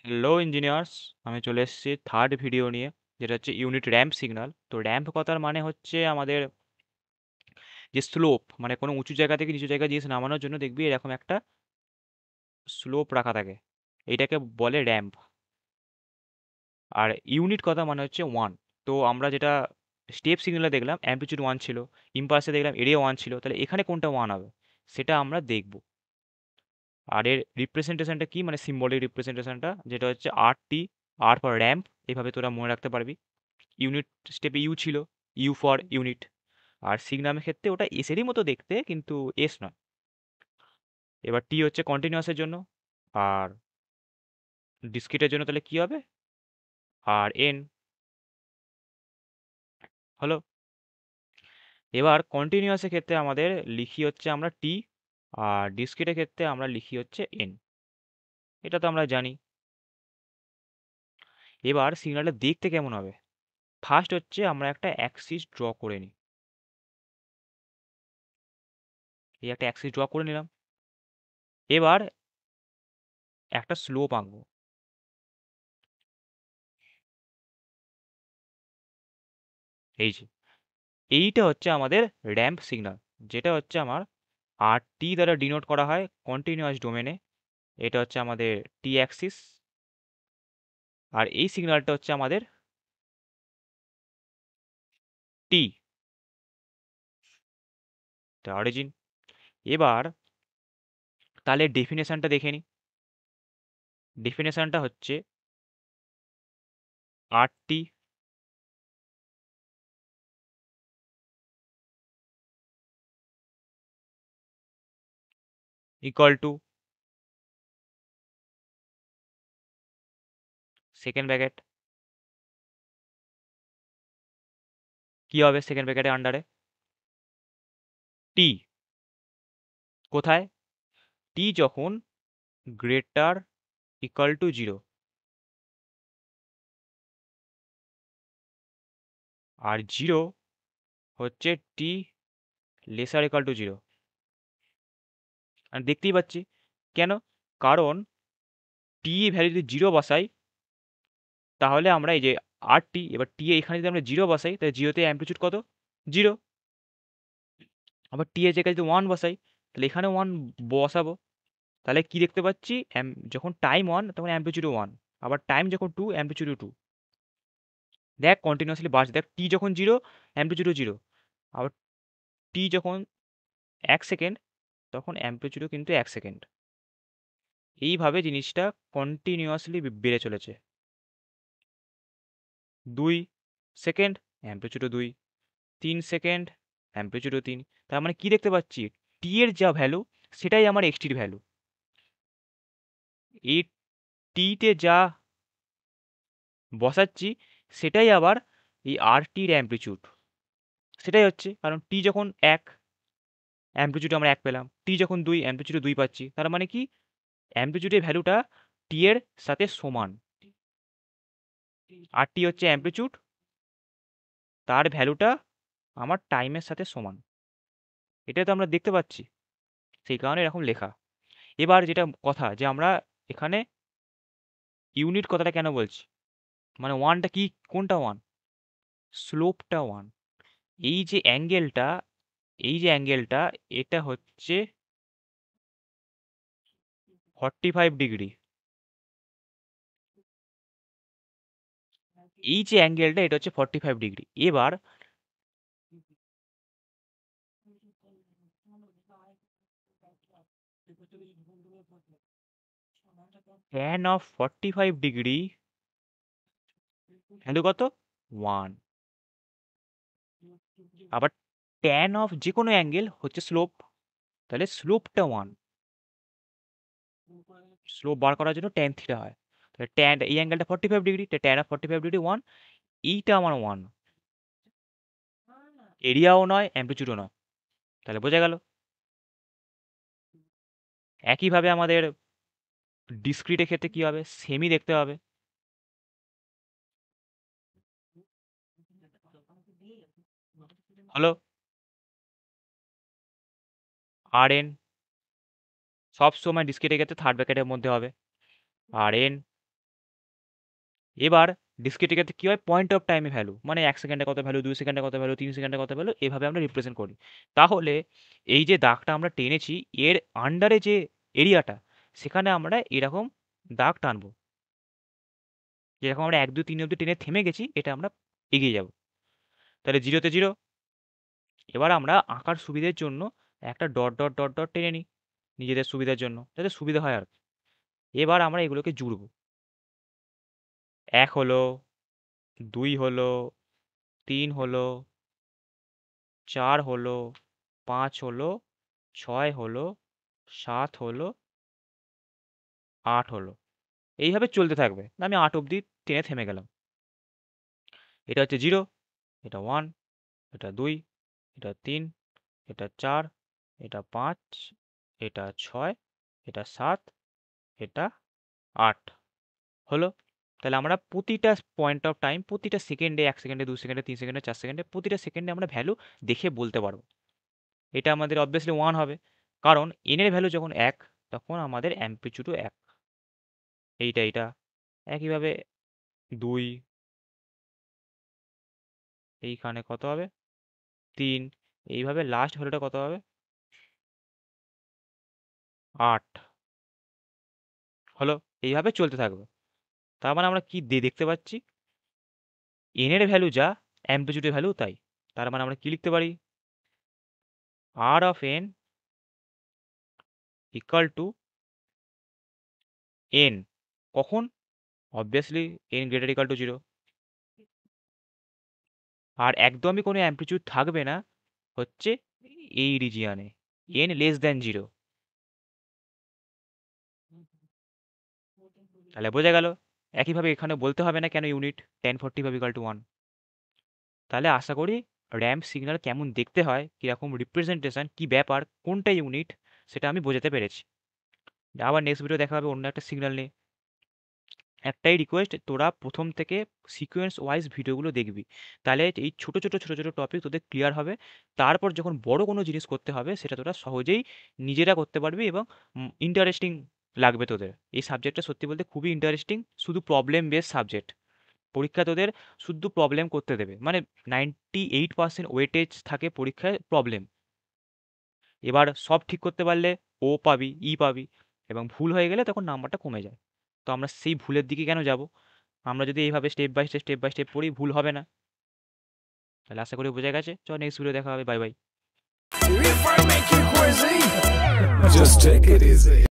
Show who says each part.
Speaker 1: Hello engineers, আমি চলে এসেছি থার্ড ভিডিও নিয়ে, যেটা হচ্ছে ইউনিট র্যাম্প সিগন্যাল। তো র্যাম্প কথার মানে হচ্ছে আমাদের যে স্লোপ, মানে কোনো উঁচু জায়গা থেকে নিচু জায়গায় জিনিস নামানোর জন্য দেখবি এরকম একটা স্লোপ রাখা থাকে, এইটাকে বলে র্যাম্প। আর ইউনিট কথা মানে হচ্ছে ওয়ান। তো আমরা যেটা স্টেপ সিগন্যালে দেখলাম অ্যাম্পলিটিউড ওয়ান ছিল, ইম্পালসে দেখলাম এরিয়া ওয়ান ছিল, তাহলে এখানে কোনটা ওয়ান হবে সেটা আমরা দেখব। আর এর রিপ্রেজেন্টেশনটা কি, মানে সিম্বলিক রিপ্রেজেন্টেশনটা, যেটা হচ্ছে R T, R for ramp, এভাবে তোরা মনে রাখতে পারবি। ইউনিট স্টেপে ইউ ছিল, ইউ ফর ইউনিট। আর সিগনামের ক্ষেত্রে ওটা এসেরই মতো দেখতে, কিন্তু এস নয়। এবার টি হচ্ছে কন্টিনিউয়াসের জন্য, আর ডিসক্রিটের জন্য তাহলে কি হবে, আর এন। হলো। এবার কন্টিনিউয়াসের ক্ষেত্রে আমাদের লিখি হচ্ছে আমরা টি, আর ডিসক্রিটের ক্ষেত্রে আমরা লিখি হচ্ছে এন। এটা তো আমরা জানি। এবার সিগন্যালটা দেখতে কেমন হবে, ফার্স্ট হচ্ছে আমরা একটা অ্যাক্সিস ড্র করে নিই। এই একটা অ্যাক্সিস ড্র করে নিলাম। এবার একটা স্লোপ আঁকবো। এই যে এইটা হচ্ছে আমাদের র্যাম্প সিগন্যাল, যেটা হচ্ছে আমার আর টি দ্বারা ডিনোট করা হয় কন্টিনিউয়াস ডোমেনে। এটা হচ্ছে আমাদের টি অ্যাক্সিস, আর এই সিগন্যালটা হচ্ছে আমাদের টি, অরিজিন। এবার তাহলে ডেফিনেশনটা দেখে নিই। ডেফিনেশনটা হচ্ছে R t equal to second bracket, কি হবে সেকেন্ড ব্র্যাকেটের আন্ডারে, টি। কোথায়? টি যখন গ্রেটার ইকুয়াল টু জিরো, আর জিরো হচ্ছে t lesser equal to zero. আর দেখতেই পাচ্ছি কেন, কারণ টি ভ্যালু যদি জিরো বসাই, তাহলে আমরা এই যে আর টি, এবার টি এখানে যদি আমরা জিরো বসাই, তাহলে জিরোতে অ্যাম্পলিটিউড কত, জিরো। আবার টি এর জায়গায় যদি ওয়ান বসাই, তাহলে এখানে ওয়ান বসাবো। তাহলে কি দেখতে পাচ্ছি, যখন টাইম ওয়ান তখন অ্যাম্পলিটিউড ওয়ান, আবার টাইম যখন টু অ্যাম্পলিটিউড টু। দেখ কন্টিনিউয়াসলি বাড়ছে, দেখ টি যখন জিরো অ্যাম্পলিটিউড জিরো, আবার টি যখন এক সেকেন্ড তখন অ্যাম্পলিটিউডও কিন্তু এক সেকেন্ড। এইভাবে জিনিসটা কন্টিনিউয়াসলি বেড়ে চলেছে। 2 সেকেন্ড অ্যাম্পলিটিউডও 2, 3 সেকেন্ড অ্যাম্পলিটিউডও 3। তার মানে কি দেখতে পাচ্ছি, টি এর যা ভ্যালু সেটাই আমার এক্সটির ভ্যালু। এই টিতে যা বসাচ্ছি সেটাই আবার এই আর টির অ্যাম্পলিটিউড, সেটাই হচ্ছে। কারণ টি যখন এক, অ্যাম্পলিটিউড আমরা এক পেলাম, টি যখন দুই, অ্যাম্পলিটিউড দুই পাচ্ছি। তার মানে কি, অ্যাম্পলিটিউডের ভ্যালুটা টি এর সাথে সমান। আর টি হচ্ছে অ্যাম্পলিটিউড, তার ভ্যালুটা আমার টাইমের সাথে সমান। এটাই তো আমরা দেখতে পাচ্ছি, সেই কারণে এরকম লেখা। এবার যেটা কথা, যে আমরা এখানে ইউনিট কথাটা কেন বলছি, মানে ওয়ানটা কি, কোনটা ওয়ান, স্লোপটা ওয়ান। এই যে অ্যাঙ্গেলটা, এই যে অ্যাঙ্গেলটা, এটা হচ্ছে 45 ডিগ্রি। এই যে অ্যাঙ্গেলটা, এটা হচ্ছে 45 ডিগ্রি। এবার tan অফ 45 ডিগ্রি ভ্যালু কত, ওয়ান। আবার tan অফ যে কোনো অ্যাঙ্গেল হচ্ছে স্লোপ, তাহলে স্লোপটা ওয়ান। স্লোপ বার করার জন্য tan থিটা হয়। তাহলে tan, এই অ্যাঙ্গেলটা 45 degree, tan of 45 degree one. এইটা আমার ওয়ান, এরিয়াও নয় অ্যাম্পলিটিউডও নয়। তাহলে বোঝা গেল। একইভাবে আমাদের ডিসক্রিটের ক্ষেত্রে কি হবে, সেমি দেখতে হবে। হলো। আর এন সব সময় ডিসক্রিটের ক্ষেত্রে থার্ড ব্র্যাকেটের মধ্যে হবে, আর এন এবার ডিসক্রিট এর কি হয়, পয়েন্ট অফ টাইমে ভ্যালু, মানে 1 সেকেন্ডে কত ভ্যালু, 2 সেকেন্ডে কত ভ্যালু, 3 সেকেন্ডে কত ভ্যালু, এভাবে আমরা রিপ্রেজেন্ট করি। তাহলে এই যে দাগটা আমরা টেনেছি এর আন্ডারে যে এরিয়াটা, সেখানে আমরা এরকম দাগ টানবো, যেরকম আমরা 1 2 3 অব্দি টেনে থেমে গেছি, এটা আমরা এগিয়ে যাব। তাহলে 0 তে 0। এবার আমরা আঁকার সুবিধের জন্য একটা ডট ডট ডট ডট টেনে নিই, নিজেদের সুবিধার জন্য, যাতে সুবিধা হয় আর কি। এবার আমরা এগুলোকে জুড়বো। 1 হলো, 2 হলো, 3 হলো, 4 হলো, 5 হলো, 6 হলো, 7 হলো, 8 হলো। এইভাবে চলতে থাকবে, আমি 8 অবধি টেনে থেমে গেলাম। এটা হচ্ছে 0, এটা 1, এটা 2, এটা 3, এটা 4, এটা 5, এটা 6, এটা 7, এটা 8 হলো। তাহলে আমরা প্রতিটা পয়েন্ট অফ টাইম, প্রতিটা সেকেন্ডে, 1 সেকেন্ডে, 2 সেকেন্ডে, 3 সেকেন্ডে, 4 সেকেন্ডে, প্রতিটা সেকেন্ডে আমরা ভ্যালু দেখে বলতে পারবো। এটা আমাদের অবভিয়াসলি 1 হবে, কারণ এন এর ভ্যালু যখন 1, তখন আমাদের অ্যাম্পলিটিউডও 1। এইটা একইভাবে 2, এইখানে কত হবে 3, এইভাবে লাস্ট ভ্যালুটা কত হবে 8 হলো। এইভাবে চলতে থাকবে। তার মানে আমরা কি দেখতে পাচ্ছি, এন এর ভ্যালু যা, অ্যাম্পলিটিউডের ভ্যালু তাই। তার মানে আমরা কি লিখতে পারি, r of n equal to n, কখন, obviously n greater equal to 0। আর একদমই কোনো অ্যাম্পলিটিউড থাকবে না হচ্ছে এই রিজিয়ানে, এন লেস দ্যান 0। তাহলে বোঝা গেল। একইভাবে এখানে বলতে হবে না কেন ইউনিট 1045 ইকুয়াল টু 1। তাহলে আশা করি র্যাম্প সিগন্যাল কেমন দেখতে হয়, কীরকম রিপ্রেজেন্টেশন, কি ব্যাপার, কোনটা ইউনিট, সেটা আমি বোঝাতে পেরেছি। আবার নেক্সট ভিডিও দেখা হবে অন্য একটা সিগন্যাল নিয়ে। একটাই রিকোয়েস্ট, তোরা প্রথম থেকে সিকোয়েন্স ওয়াইজ ভিডিওগুলো দেখবি, তাহলে এই ছোট ছোট ছোট ছোট টপিক তোদের ক্লিয়ার হবে। তারপর যখন বড় কোনো জিনিস করতে হবে, সেটা তোরা সহজেই নিজেরা করতে পারবি এবং ইন্টারেস্টিং লাগবে তোদের। এই সাবজেক্টটা সত্যি বলতে খুবই ইন্টারেস্টিং, শুধু প্রবলেম বেস সাবজেক্ট। পরীক্ষা তোদের শুধু প্রবলেম করতে দেবে, মানে 98% ওয়েটেজ থাকে পরীক্ষায় প্রবলেম। এবার সব ঠিক করতে পারলে ও পাবি, ই পাবি, এবং ভুল হয়ে গেলে তখন নাম্বারটা কমে যায়। তো আমরা সেই ভুলের দিকে কেন যাব? আমরা যদি এইভাবে স্টেপ বাই স্টেপ পড়ি, ভুল হবে না। তাহলে আশা করি বোঝা গেছে। চল নেক্সট ভিডিও দেখা হবে, bye bye.
Speaker 2: If I make you crazy, just take it easy.